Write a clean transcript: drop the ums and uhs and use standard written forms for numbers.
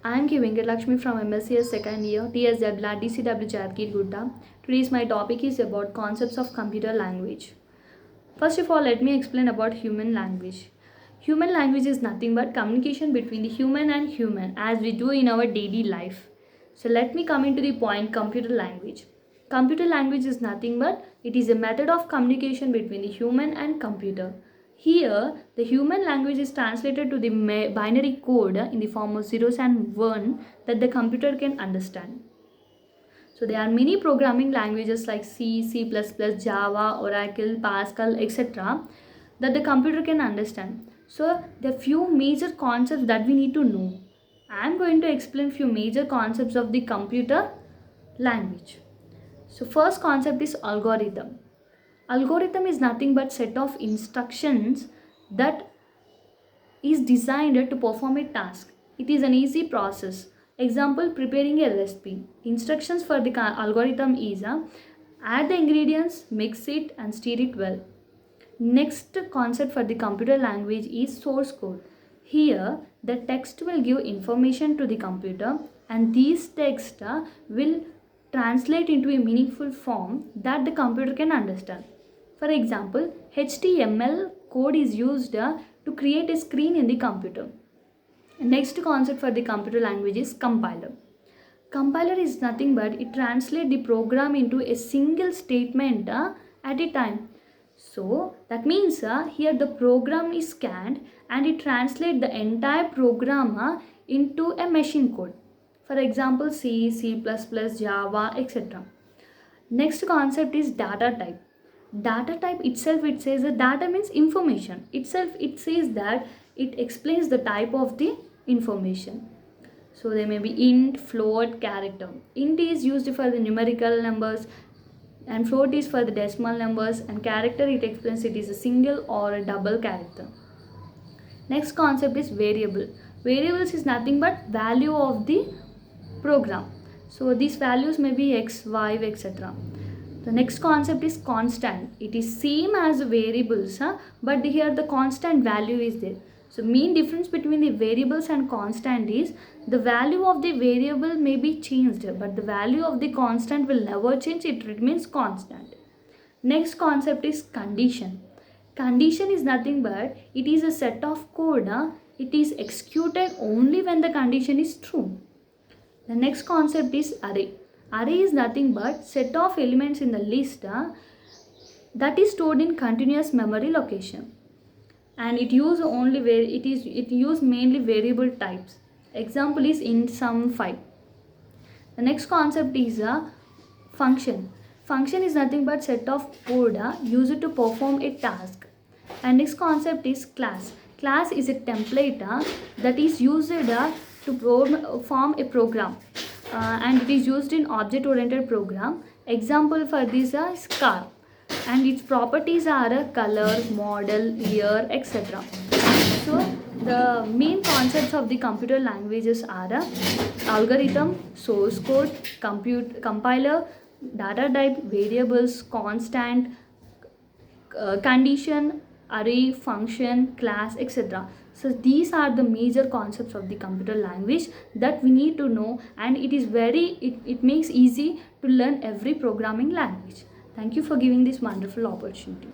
I am K. Venkatalakshmi from MSCS second year, TSW at DCW Jadgirgutta. Today's my topic is about concepts of computer language. First of all, let me explain about human language. Human language is nothing but communication between the human and human as we do in our daily life. So let me come into the point computer language. Computer language is nothing but it is a method of communication between the human and computer. Here, the human language is translated to the binary code in the form of zeros and one that the computer can understand. So there are many programming languages like C, C++, Java, Oracle, Pascal, etc. that the computer can understand. So there are few major concepts that we need to know. I am going to explain few major concepts of the computer language. So first concept is algorithm. Algorithm is nothing but set of instructions that is designed to perform a task. It is an easy process. Example, preparing a recipe. Instructions for the algorithm is add the ingredients, mix it and stir it well. Next concept for the computer language is source code. Here, the text will give information to the computer and these text will translate into a meaningful form that the computer can understand. For example, HTML code is used to create a screen in the computer. Next concept for the computer language is compiler. Compiler is nothing but it translates the program into a single statement at a time. So that means here the program is scanned and it translates the entire program into a machine code. For example, C, C++, Java, etc. Next concept is data type. Data type itself, it says that data means information. Itself, it says that it explains the type of the information. So there may be int, float, character. Int is used for the numerical numbers and float is for the decimal numbers and character it explains it is a single or a double character. Next concept is variable. Variables is nothing but value of the program. So these values may be x, y, etc. The next concept is constant. It is same as variables, but here the constant value is there. So main difference between the variables and constant is the value of the variable may be changed, but the value of the constant will never change. It remains constant. Next concept is condition. Condition is nothing but it is a set of code. It is executed only when the condition is true. The next concept is array. Array is nothing but set of elements in the list that is stored in continuous memory location, and it use only where it use mainly variable types. Example is int sum 5. The next concept is function. Function is nothing but set of code used to perform a task. And next concept is class. Class is a template that is used to form a program. And it is used in object-oriented program. Example for this is car, and its properties are color, model, year, etc. So the main concepts of the computer languages are algorithm, source code, compiler, data type, variables, constant, condition, array, function, class, etc. So these are the major concepts of the computer language that we need to know, and it makes easy to learn every programming language. Thank you for giving this wonderful opportunity.